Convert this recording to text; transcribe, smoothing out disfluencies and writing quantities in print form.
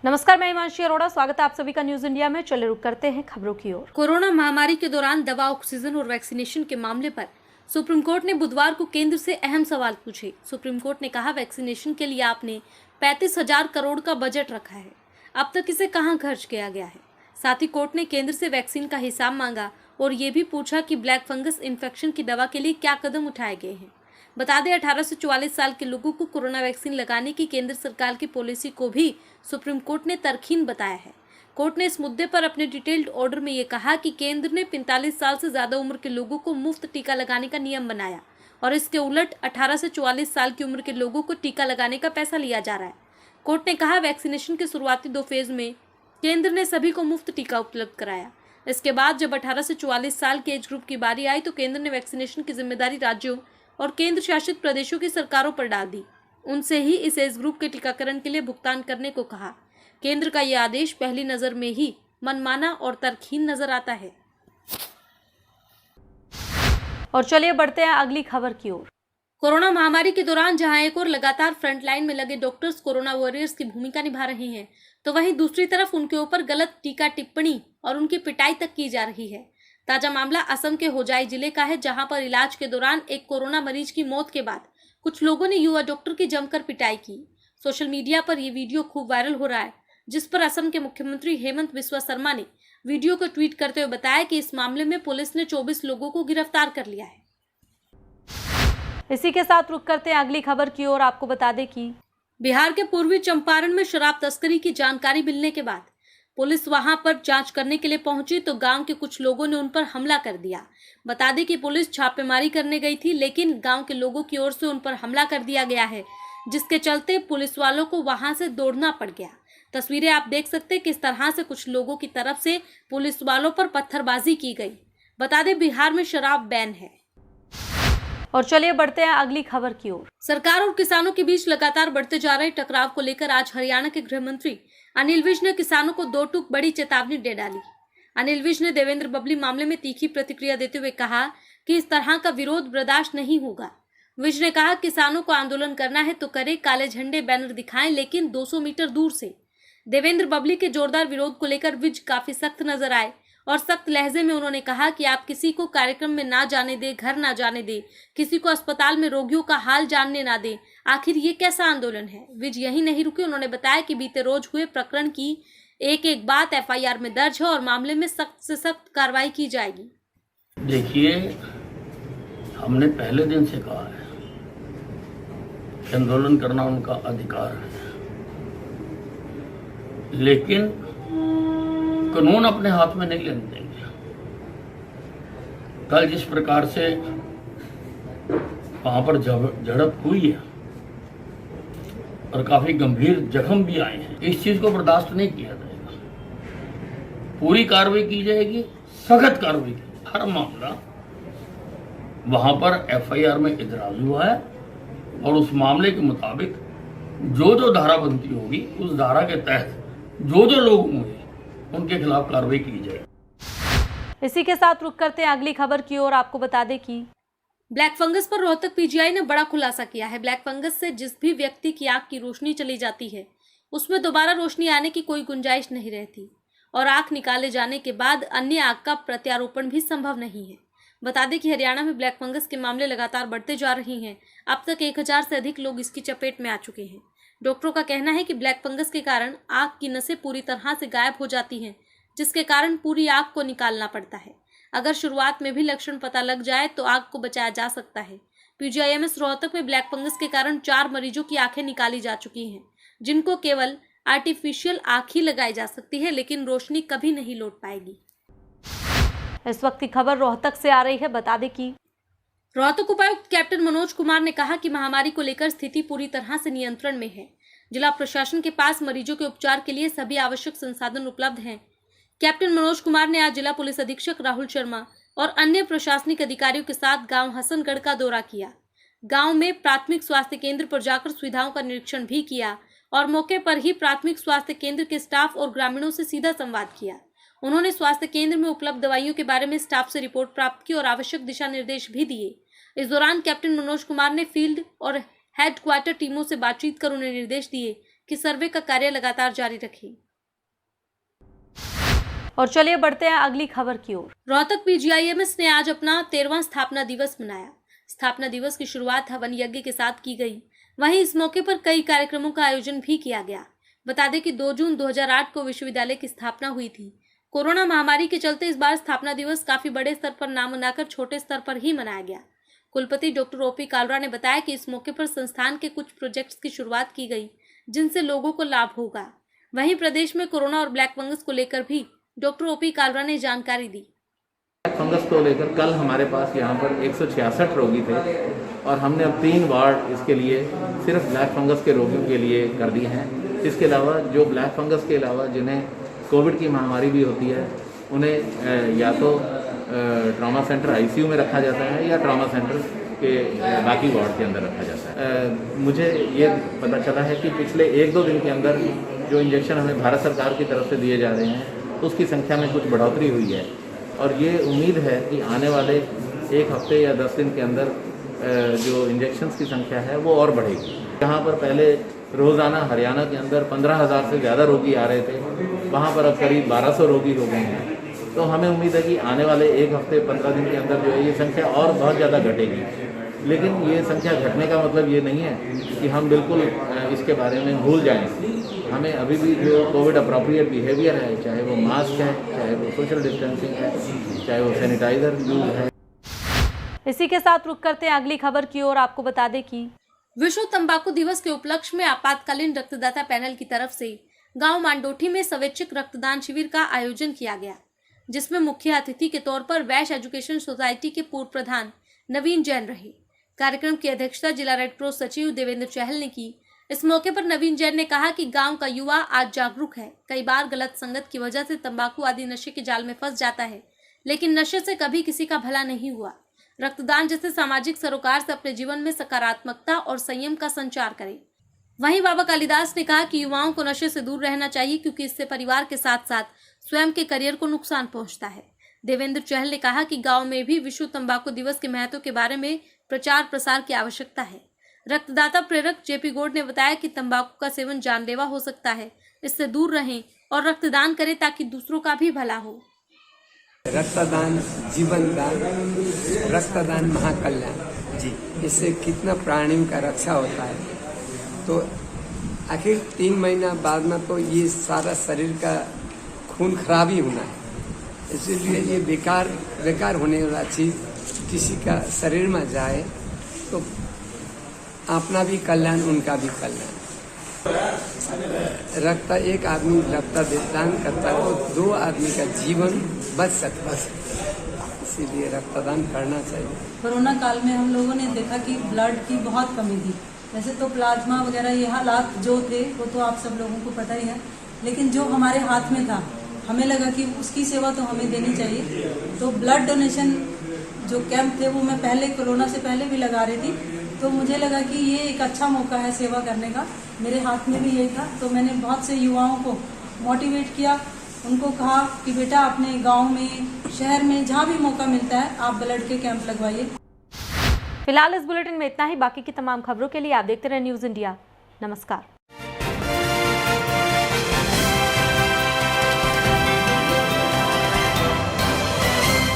नमस्कार, मैं हिमांशी अरोड़ा। स्वागत है आप सभी का न्यूज इंडिया में। चले रुक करते हैं खबरों की ओर। कोरोना महामारी के दौरान दवा, ऑक्सीजन और वैक्सीनेशन के मामले पर सुप्रीम कोर्ट ने बुधवार को केंद्र से अहम सवाल पूछे। सुप्रीम कोर्ट ने कहा, वैक्सीनेशन के लिए आपने 35,000 करोड़ का बजट रखा है, अब तक इसे कहां खर्च किया गया है। साथ ही कोर्ट ने केंद्र से वैक्सीन का हिसाब मांगा और ये भी पूछा कि ब्लैक फंगस इन्फेक्शन की दवा के लिए क्या कदम उठाए गए हैं। बता दें, 18 से 44 साल के लोगों को कोरोना वैक्सीन लगाने की केंद्र सरकार की पॉलिसी को भी सुप्रीम कोर्ट ने तरकीन बताया है। कोर्ट ने इस मुद्दे पर अपने डिटेल्ड ऑर्डर में ये कहा कि केंद्र ने 45 साल से ज्यादा उम्र के लोगों को मुफ्त टीका लगाने का नियम बनाया और इसके उलट 18 से 44 साल की उम्र के लोगों को टीका लगाने का पैसा लिया जा रहा है। कोर्ट ने कहा, वैक्सीनेशन के शुरुआती 2 फेज में केंद्र ने सभी को मुफ्त टीका उपलब्ध कराया। इसके बाद जब 18 से 44 साल के एज ग्रुप की बारी आई तो केंद्र ने वैक्सीनेशन की जिम्मेदारी राज्यों और केंद्र शासित प्रदेशों की सरकारों पर डाल दी। उनसे ही इस एज ग्रुप के टीकाकरण के लिए भुगतान करने को कहा। केंद्र का यह आदेश पहली नजर में ही मनमाना और तर्कहीन नजर आता है। और चलिए बढ़ते हैं अगली खबर की ओर। कोरोना महामारी के दौरान जहां एक और लगातार फ्रंटलाइन में लगे डॉक्टर्स कोरोना वॉरियर्स की भूमिका निभा रहे हैं, तो वहीं दूसरी तरफ उनके ऊपर गलत टीका टिप्पणी और उनकी पिटाई तक की जा रही है। ताजा मामला असम के होजाई जिले का है, जहां पर इलाज के दौरान एक कोरोना मरीज की मौत के बाद कुछ लोगों ने युवा डॉक्टर की जमकर पिटाई की। सोशल मीडिया पर यह वीडियो खूब वायरल हो रहा है, जिस पर असम के मुख्यमंत्री हेमंत बिस्वा शर्मा ने वीडियो को ट्वीट करते हुए बताया कि इस मामले में पुलिस ने 24 लोगों को गिरफ्तार कर लिया है। इसी के साथ रुक करते हैं अगली खबर की ओर। आपको बता दें कि बिहार के पूर्वी चंपारण में शराब तस्करी की जानकारी मिलने के बाद पुलिस वहां पर जांच करने के लिए पहुंची तो गांव के कुछ लोगों ने उन पर हमला कर दिया। बता दें कि पुलिस छापेमारी करने गई थी, लेकिन गांव के लोगों की ओर से उन पर हमला कर दिया गया है, जिसके चलते पुलिस वालों को वहां से दौड़ना पड़ गया। तस्वीरें आप देख सकते हैं किस तरह से कुछ लोगों की तरफ से पुलिस वालों पर पत्थरबाजी की गई। बता दें, बिहार में शराब बैन है। और चलिए बढ़ते हैं अगली खबर की ओर। सरकार और किसानों के बीच लगातार बढ़ते जा रहे टकराव को लेकर आज हरियाणा के गृह मंत्री अनिल विज ने किसानों को 2 टूक बड़ी चेतावनी दे डाली। अनिल विज ने देवेंद्र बबली मामले में तीखी प्रतिक्रिया देते हुए कहा कि इस तरह का विरोध बर्दाश्त नहीं होगा। विज ने कहा, किसानों को आंदोलन करना है तो करे, काले झंडे बैनर दिखाएं, लेकिन 200 मीटर दूर से। देवेंद्र बबली के जोरदार विरोध को लेकर विज काफी सख्त नजर आए और सख्त लहजे में उन्होंने कहा कि आप किसी को कार्यक्रम में ना जाने दे, घर ना जाने दे, किसी को अस्पताल में रोगियों का हाल जानने ना दे। आखिर ये कैसा आंदोलन है। विज यही नहीं रुके, उन्होंने बताया कि बीते रोज हुए प्रकरण की एक बात FIR में दर्ज है और मामले में सख्त से सख्त कार्रवाई की जाएगी। देखिए, हमने पहले दिन से कहा है कि आंदोलन करना उनका अधिकार है, लेकिन कानून अपने हाथ में नहीं लेने देंगे। कल जिस प्रकार से वहां पर झड़प हुई है और काफी गंभीर जख्म भी आए हैं, इस चीज को बर्दाश्त नहीं किया जाएगा। पूरी कार्रवाई की जाएगी, सख्त कार्रवाई की जाएगी। हर मामला वहां पर FIR में इतराज हुआ है और उस मामले के मुताबिक जो धारा बनती होगी, उस धारा के तहत जो लोग होंगे उनके खिलाफ कार्रवाई की जाए। इसी के साथ रुक करते हैं अगली खबर की ओर। आपको बता दें कि ब्लैक फंगस पर रोहतक PGI ने बड़ा खुलासा किया है। ब्लैक फंगस से जिस भी व्यक्ति की आंख की रोशनी चली जाती है, उसमें दोबारा रोशनी आने की कोई गुंजाइश नहीं रहती और आंख निकाले जाने के बाद अन्य आंख का प्रत्यारोपण भी संभव नहीं है। बता दें कि हरियाणा में ब्लैक फंगस के मामले लगातार बढ़ते जा रहे हैं। अब तक 1000 से अधिक लोग इसकी चपेट में आ चुके हैं। डॉक्टरों का कहना है कि ब्लैक फंगस के कारण आंख की नसें पूरी तरह से गायब हो जाती हैं, जिसके कारण पूरी आंख को निकालना पड़ता है। अगर शुरुआत में भी लक्षण पता लग जाए तो आंख को बचाया जा सकता है। PGIMS रोहतक में ब्लैक फंगस के कारण 4 मरीजों की आंखें निकाली जा चुकी हैं, जिनको केवल आर्टिफिशियल आंख ही लगाई जा सकती है, लेकिन रोशनी कभी नहीं लौट पाएगी। इस वक्त की खबर रोहतक से आ रही है। बता दें कि रोहतक उपायुक्त कैप्टन मनोज कुमार ने कहा कि महामारी को लेकर स्थिति पूरी तरह से नियंत्रण में है। जिला प्रशासन के पास मरीजों के उपचार के लिए सभी आवश्यक संसाधन उपलब्ध हैं। कैप्टन मनोज कुमार ने आज जिला पुलिस अधीक्षक राहुल शर्मा और अन्य प्रशासनिक अधिकारियों के साथ गांव हसनगढ़ का दौरा किया। गांव में प्राथमिक स्वास्थ्य केंद्र पर जाकर सुविधाओं का निरीक्षण भी किया और मौके पर ही प्राथमिक स्वास्थ्य केंद्र के स्टाफ और ग्रामीणों से सीधा संवाद किया। उन्होंने स्वास्थ्य केंद्र में उपलब्ध दवाइयों के बारे में स्टाफ से रिपोर्ट प्राप्त की और आवश्यक दिशा निर्देश भी दिए। इस दौरान कैप्टन मनोज कुमार ने फील्ड और हेडक्वार्टर टीमों से बातचीत कर उन्हें निर्देश दिए कि सर्वे का कार्य लगातार जारी रखें। और चलिए बढ़ते हैं अगली खबर की ओर। रोहतक PGIMS ने आज अपना 13वां स्थापना दिवस मनाया। स्थापना दिवस की शुरुआत हवन यज्ञ के साथ की गई। वहीं इस मौके पर कई कार्यक्रमों का आयोजन भी किया गया। बता दें कि 2 जून 2008 को विश्वविद्यालय की स्थापना हुई थी। कोरोना महामारी के चलते इस बार स्थापना दिवस काफी बड़े स्तर पर ना मनाकर छोटे स्तर पर ही मनाया गया। कुलपति डॉक्टर OP कालरा ने बताया कि इस मौके पर संस्थान के कुछ प्रोजेक्ट्स की शुरुआत की गई, जिनसे लोगों को लाभ होगा। वहीं प्रदेश में कोरोना और ब्लैक फंगस को लेकर भी डॉक्टर OP कालरा ने जानकारी दी। ब्लैक फंगस को लेकर कल हमारे पास यहाँ पर 166 रोगी थे और हमने अब 3 वार्ड इसके लिए सिर्फ ब्लैक फंगस के रोगियों के लिए कर दिए हैं। इसके अलावा जो ब्लैक फंगस के अलावा जिन्हें कोविड की महामारी भी होती है, उन्हें या तो ट्रॉमा सेंटर ICU में रखा जाता है या ट्रॉमा सेंटर के बाकी वार्ड के अंदर रखा जाता है। मुझे ये पता चला है कि पिछले 1-2 दिन के अंदर जो इंजेक्शन हमें भारत सरकार की तरफ से दिए जा रहे हैं, तो उसकी संख्या में कुछ बढ़ोतरी हुई है और ये उम्मीद है कि आने वाले 1 हफ्ते या 10 दिन के अंदर जो इंजेक्शन्स की संख्या है वो और बढ़ेगी। यहाँ पर पहले रोज़ाना हरियाणा के अंदर 15,000 से ज़्यादा रोगी आ रहे थे, वहाँ पर अब करीब 1200 रोगी हो गए हैं। तो हमें उम्मीद है कि आने वाले 1 हफ्ते 15 दिन के अंदर जो है ये संख्या और बहुत ज़्यादा घटेगी। लेकिन ये संख्या घटने का मतलब ये नहीं है कि हम बिल्कुल इसके बारे में भूल जाएं। हमें अभी भी जो कोविड अप्रोप्रिएट बिहेवियर है, चाहे वो मास्क है, चाहे वो सोशल डिस्टेंसिंग है, चाहे वो सैनिटाइजर यूज है। इसी के साथ रुक करते हैं अगली खबर की ओर। आपको बता दें कि विश्व तंबाकू दिवस के उपलक्ष्य में आपातकालीन रक्तदाता पैनल की तरफ से गांव मांडोठी में स्वैच्छिक रक्तदान शिविर का आयोजन किया गया, जिसमें मुख्य अतिथि के तौर पर वैश्य एजुकेशन सोसाइटी के पूर्व प्रधान नवीन जैन रहे। कार्यक्रम की अध्यक्षता जिला रेड क्रॉस सचिव देवेंद्र चहल ने की। इस मौके पर नवीन जैन ने कहा कि गांव का युवा आज जागरूक है। कई बार गलत संगत की वजह से तंबाकू आदि नशे के जाल में फंस जाता है, लेकिन नशे से कभी किसी का भला नहीं हुआ। रक्तदान जैसे सामाजिक सरोकार से अपने जीवन में सकारात्मकता और संयम का संचार करें। वहीं बाबा कालिदास ने कहा कि युवाओं को नशे से दूर रहना चाहिए, क्योंकि इससे परिवार के साथ साथ स्वयं के करियर को नुकसान पहुंचता है। देवेंद्र चहल ने कहा कि गांव में भी विश्व तंबाकू दिवस के महत्व के बारे में प्रचार प्रसार की आवश्यकता है। रक्तदाता प्रेरक JP गौड़ ने बताया कि तंबाकू का सेवन जानलेवा हो सकता है, इससे दूर रहें और रक्तदान करें ताकि दूसरों का भी भला हो। रक्तदान जीवन दान, रक्तदान महाकल्याण जी, इससे कितना प्राणियों का रक्षा होता है। तो आखिर 3 महीना बाद में तो ये सारा शरीर का खून खराब ही होना है, इसलिए ये बेकार होने वाला चीज किसी का शरीर में जाए तो अपना भी कल्याण, उनका भी कल्याण। रक्त एक आदमी रक्तदान करता है तो 2 आदमी का जीवन बच सकता है, इसीलिए रक्तदान करना चाहिए। कोरोना काल में हम लोगों ने देखा कि ब्लड की बहुत कमी थी। वैसे तो प्लाज्मा वगैरह ये हालात जो थे वो तो आप सब लोगों को पता ही है, लेकिन जो हमारे हाथ में था हमें लगा कि उसकी सेवा तो हमें देनी चाहिए। तो ब्लड डोनेशन जो कैंप थे वो मैं पहले कोरोना से पहले भी लगा रही थी, तो मुझे लगा कि ये एक अच्छा मौका है सेवा करने का। मेरे हाथ में भी यही था, तो मैंने बहुत से युवाओं को मोटिवेट किया, उनको कहा कि बेटा अपने गांव में, शहर में, जहां भी मौका मिलता है आप ब्लड के कैंप लगवाइए। फिलहाल इस बुलेटिन में इतना ही। बाकी की तमाम खबरों के लिए आप देखते रहे न्यूज़ इंडिया। नमस्कार।